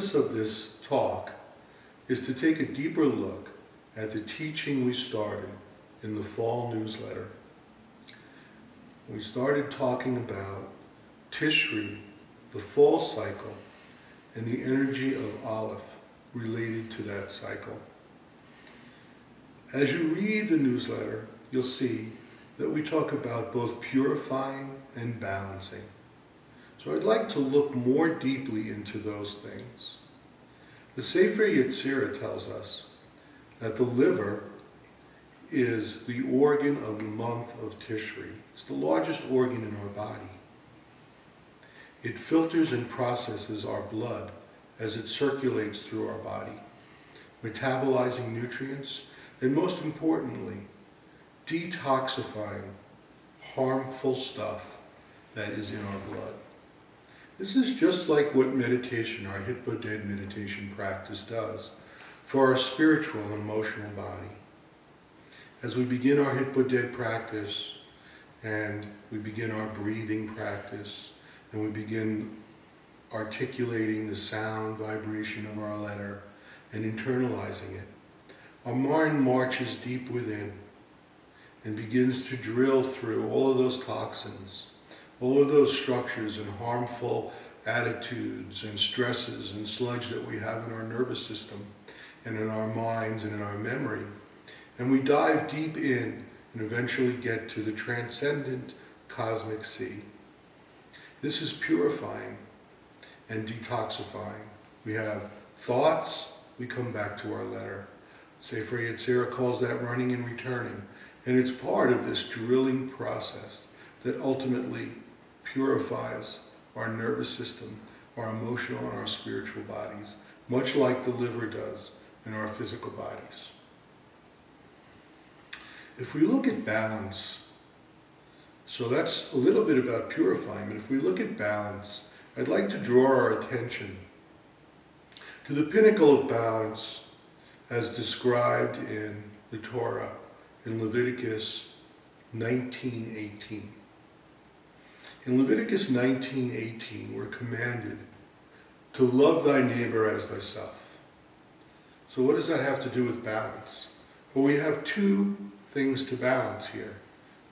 purpose of this talk is to take a deeper look at the teaching we started in the fall newsletter. We started talking about Tishri, the fall cycle, and the energy of Aleph related to that cycle. As you read the newsletter, you'll see that we talk about both purifying and balancing. So I'd like to look more deeply into those things. The Sefer Yetzirah tells us that the liver is the organ of the month of Tishri. It's the largest organ in our body. It filters and processes our blood as it circulates through our body, metabolizing nutrients, and most importantly, detoxifying harmful stuff that is in our blood. This is just like what meditation, our Hitboded meditation practice does for our spiritual and emotional body. As we begin our Hitboded practice, and we begin our breathing practice, and we begin articulating the sound vibration of our letter and internalizing it, our mind marches deep within and begins to drill through all of those toxins, all of those structures and harmful attitudes and stresses and sludge that we have in our nervous system and in our minds and in our memory. And we dive deep in and eventually get to the transcendent cosmic sea. This is purifying and detoxifying. We have thoughts, we come back to our letter. Sefer Yetzirah calls that running and returning. And it's part of this drilling process that ultimately purifies our nervous system, our emotional and our spiritual bodies, much like the liver does in our physical bodies. If we look at balance, so that's a little bit about purifying, but if we look at balance, I'd like to draw our attention to the pinnacle of balance as described in the Torah, in Leviticus 19:18. In Leviticus 19:18, we're commanded to love thy neighbor as thyself. So what does that have to do with balance? Well, we have two things to balance here.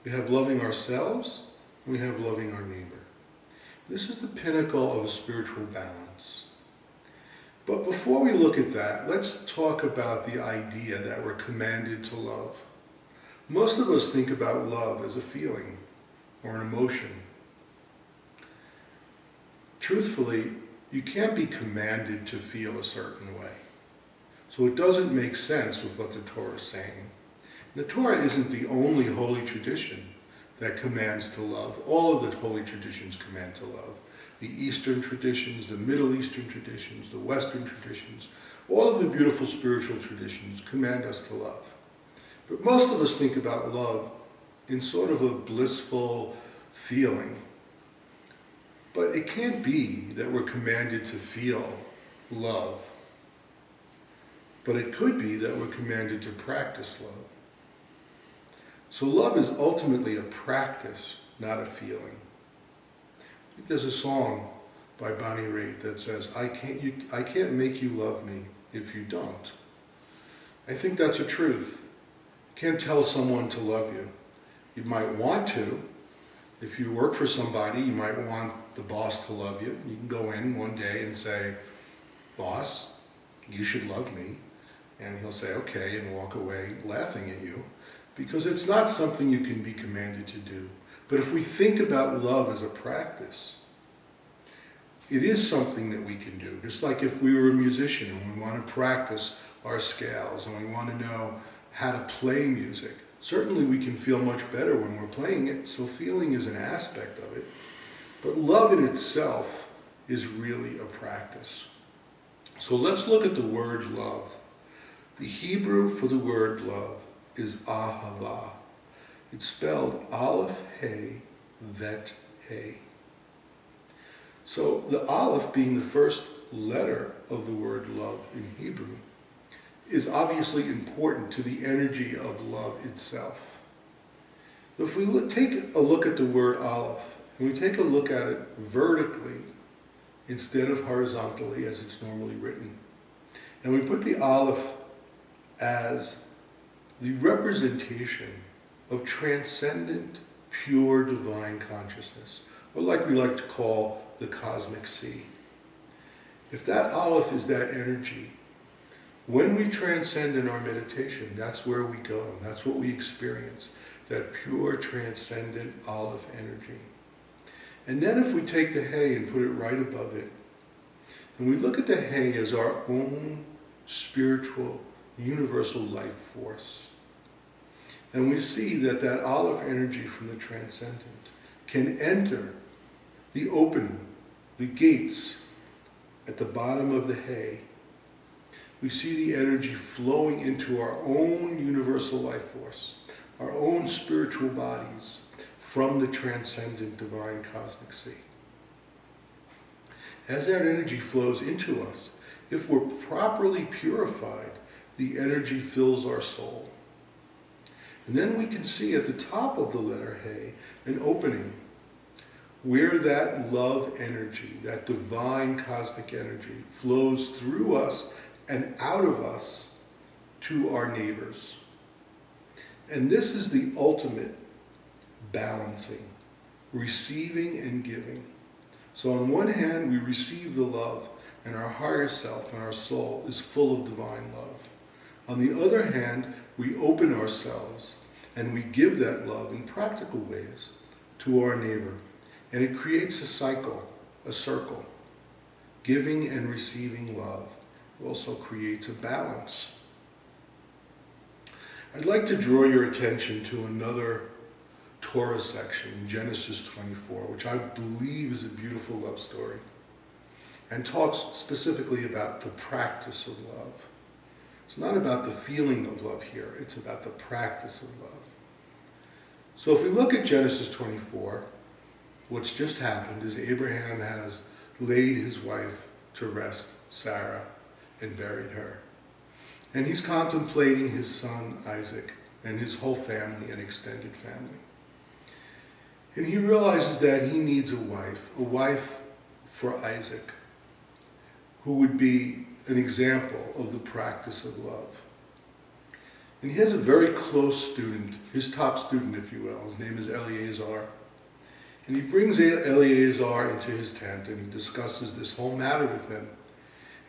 We have loving ourselves, and we have loving our neighbor. This is the pinnacle of a spiritual balance. But before we look at that, let's talk about the idea that we're commanded to love. Most of us think about love as a feeling or an emotion. Truthfully, you can't be commanded to feel a certain way. So it doesn't make sense with what the Torah is saying. The Torah isn't the only holy tradition that commands to love. All of the holy traditions command to love. The Eastern traditions, the Middle Eastern traditions, the Western traditions, all of the beautiful spiritual traditions command us to love. But most of us think about love in sort of a blissful feeling. But it can't be that we're commanded to feel love. But it could be that we're commanded to practice love. So love is ultimately a practice, not a feeling. I think there's a song by Bonnie Raitt that says, I can't make you love me if you don't. I think that's a truth. You can't tell someone to love you. You might want to. If you work for somebody, you might want the boss to love you. You can go in one day and say, boss, you should love me. And he'll say, okay, and walk away laughing at you. Because it's not something you can be commanded to do. But if we think about love as a practice, it is something that we can do. Just like if we were a musician and we want to practice our scales and we want to know how to play music, certainly we can feel much better when we're playing it, so feeling is an aspect of it. But love in itself is really a practice. So let's look at the word love. The Hebrew for the word love is ahava. It's spelled Aleph Hey Vet Hey. So the Aleph, being the first letter of the word love in Hebrew, is obviously important to the energy of love itself. If we take a look at the word Aleph, and we take a look at it vertically, instead of horizontally as it's normally written. And we put the Aleph as the representation of transcendent, pure divine consciousness, or like we like to call the cosmic sea. If that Aleph is that energy, when we transcend in our meditation, that's where we go. That's what we experience, that pure, transcendent Aleph energy. And then if we take the Hey and put it right above it, and we look at the Hey as our own spiritual, universal life force, and we see that that Aleph energy from the transcendent can enter the opening, the gates at the bottom of the Hey, we see the energy flowing into our own universal life force, our own spiritual bodies from the transcendent divine cosmic sea. As that energy flows into us, if we're properly purified, the energy fills our soul. And then we can see at the top of the letter Hey an opening where that love energy, that divine cosmic energy, flows through us and out of us to our neighbors. And this is the ultimate balancing, receiving and giving. So on one hand, we receive the love, and our higher self and our soul is full of divine love. On the other hand, we open ourselves and we give that love in practical ways to our neighbor. And it creates a cycle, a circle. Giving and receiving love also creates a balance. I'd like to draw your attention to another Torah section, Genesis 24, which I believe is a beautiful love story, and talks specifically about the practice of love. It's not about the feeling of love here, it's about the practice of love. So if we look at Genesis 24, what's just happened is Abraham has laid his wife to rest, Sarah, and buried her. And he's contemplating his son Isaac and his whole family and extended family. And he realizes that he needs a wife for Isaac, who would be an example of the practice of love. And he has a very close student, his top student, if you will. His name is Eleazar. And he brings Eleazar into his tent and he discusses this whole matter with him.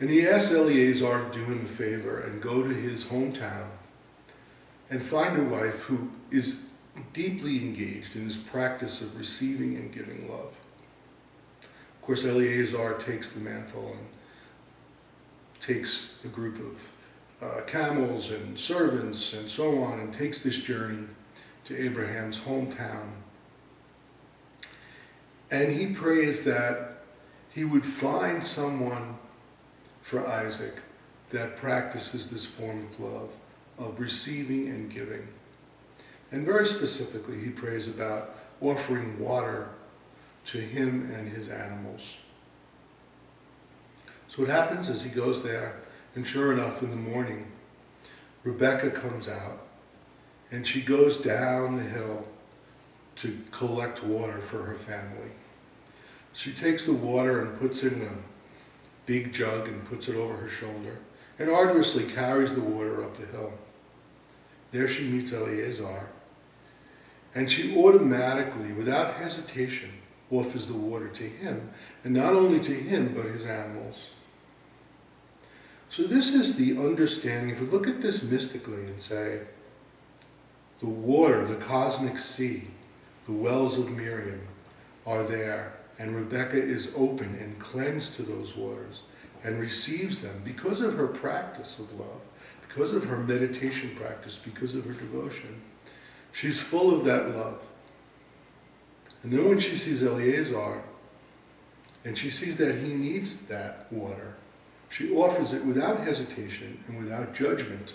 And he asks Eleazar to do him a favor and go to his hometown and find a wife who is deeply engaged in his practice of receiving and giving love. Of course, Eleazar takes the mantle and takes a group of camels and servants and so on and takes this journey to Abraham's hometown. And he prays that he would find someone for Isaac that practices this form of love, of receiving and giving. And very specifically, he prays about offering water to him and his animals. So what happens is he goes there, and sure enough, in the morning, Rebecca comes out, and she goes down the hill to collect water for her family. She takes the water and puts it in a big jug and puts it over her shoulder, and arduously carries the water up the hill. There she meets Eleazar, and she automatically, without hesitation, offers the water to him, and not only to him, but his animals. So this is the understanding. If we look at this mystically and say, the water, the cosmic sea, the wells of Miriam are there, and Rebecca is open and cleansed to those waters and receives them because of her practice of love, because of her meditation practice, because of her devotion. She's full of that love. And then when she sees Eleazar, and she sees that he needs that water, she offers it without hesitation and without judgment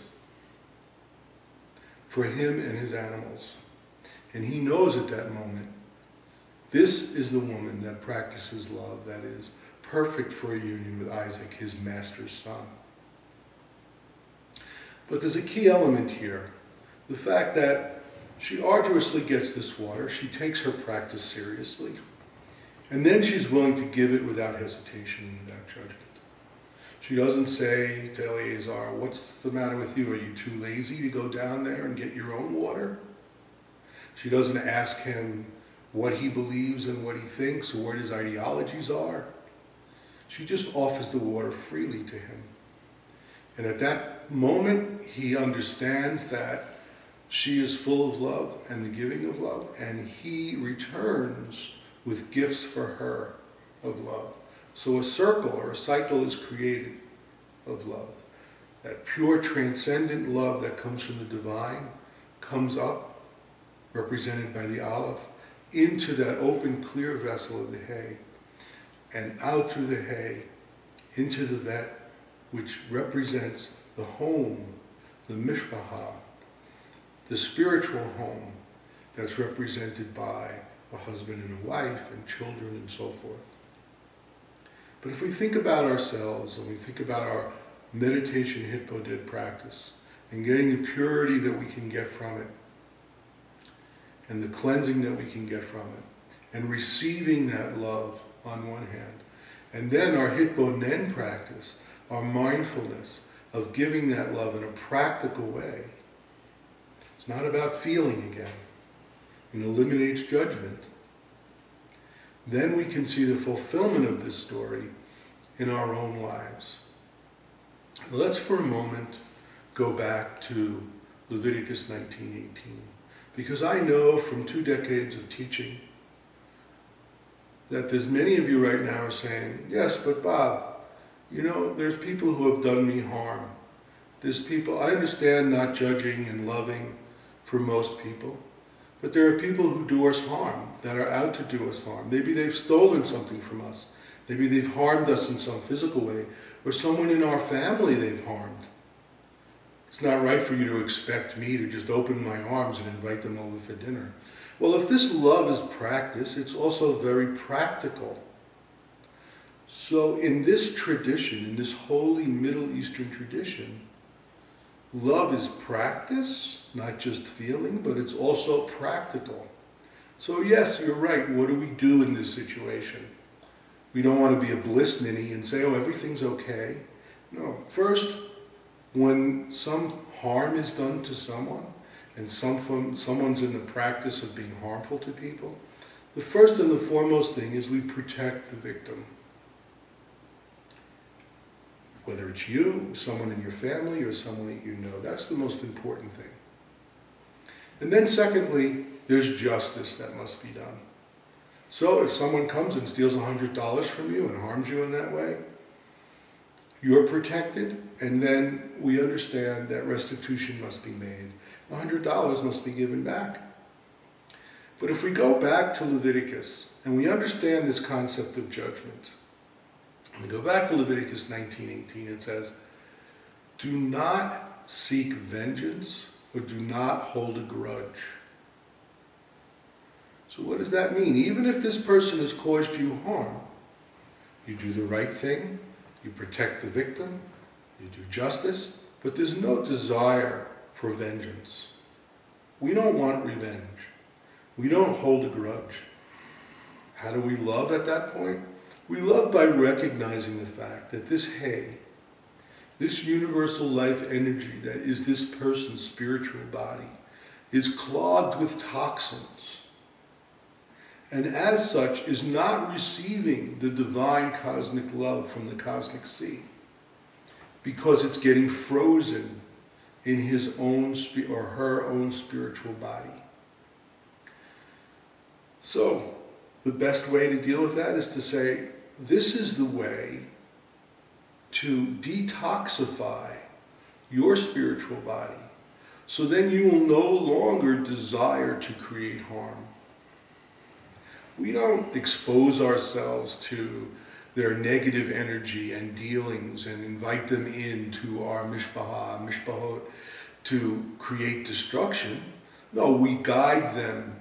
for him and his animals. And he knows at that moment, this is the woman that practices love, that is perfect for a union with Isaac, his master's son. But there's a key element here. The fact that she arduously gets this water, she takes her practice seriously. And then she's willing to give it without hesitation and without judgment. She doesn't say to Eleazar, what's the matter with you? Are you too lazy to go down there and get your own water? She doesn't ask him what he believes and what he thinks or what his ideologies are. She just offers the water freely to him. And at that moment, he understands that she is full of love and the giving of love, and he returns with gifts for her of love. So a circle or a cycle is created of love. That pure transcendent love that comes from the divine comes up, represented by the olive, into that open, clear vessel of the hay, and out through the hay, into the vet, which represents the home, the mishpacha, the spiritual home that's represented by a husband and a wife and children and so forth. But if we think about ourselves and we think about our meditation Hitboded practice and getting the purity that we can get from it and the cleansing that we can get from it and receiving that love on one hand, and then our Hitbonen practice, our mindfulness of giving that love in a practical way. It's not about feeling again. It eliminates judgment. Then we can see the fulfillment of this story in our own lives. Let's for a moment go back to Leviticus 19:18, because I know from 2 decades of teaching that there's many of you right now are saying, yes, but Bob, there's people who have done me harm. There's people, I understand not judging and loving for most people, but there are people who do us harm, that are out to do us harm. Maybe they've stolen something from us. Maybe they've harmed us in some physical way, or someone in our family they've harmed. It's not right for you to expect me to just open my arms and invite them over for dinner. Well, if this love is practice, it's also very practical. So in this tradition, in this holy Middle Eastern tradition, love is practice, not just feeling, but it's also practical. So yes, you're right. What do we do in this situation? We don't want to be a bliss ninny and say, oh, everything's okay. No. First, when some harm is done to someone, and someone's in the practice of being harmful to people, the first and the foremost thing is we protect the victim. Whether it's you, someone in your family, or someone that you know. That's the most important thing. And then secondly, there's justice that must be done. So if someone comes and steals $100 from you and harms you in that way, you're protected, and then we understand that restitution must be made. $100 must be given back. But if we go back to Leviticus, and we understand this concept of judgment, we go back to Leviticus 19:18, it says, do not seek vengeance or do not hold a grudge. So what does that mean? Even if this person has caused you harm, you do the right thing, you protect the victim, you do justice, but there's no desire for vengeance. We don't want revenge. We don't hold a grudge. How do we love at that point? We love by recognizing the fact that this hay, this universal life energy that is this person's spiritual body, is clogged with toxins, and as such is not receiving the divine cosmic love from the cosmic sea, because it's getting frozen in his own or her own spiritual body. So the best way to deal with that is to say, this is the way to detoxify your spiritual body, so then you will no longer desire to create harm. We don't expose ourselves to their negative energy and dealings and invite them into our mishpahot, to create destruction. No, we guide them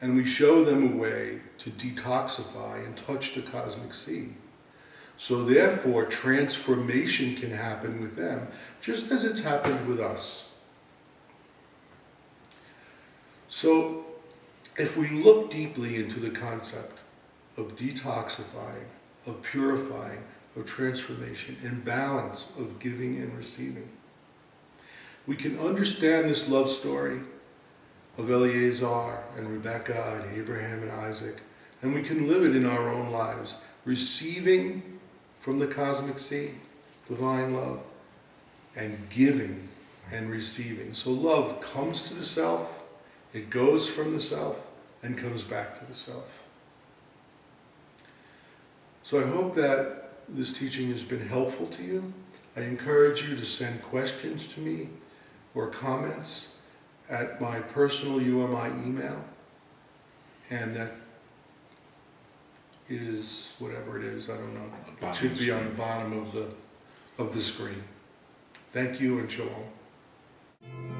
and we show them a way to detoxify and touch the cosmic sea. So therefore, transformation can happen with them, just as it's happened with us. So if we look deeply into the concept of detoxifying, of purifying, of transformation, and balance of giving and receiving. We can understand this love story of Eleazar and Rebekah and Abraham and Isaac, and we can live it in our own lives, receiving from the cosmic sea, divine love, and giving and receiving. So love comes to the self, it goes from the self, and comes back to the self. So I hope that this teaching has been helpful to you. I encourage you to send questions to me or comments at my personal UMI email, and that is whatever it is, I don't know. It should be on the bottom of the screen. Thank you and shalom.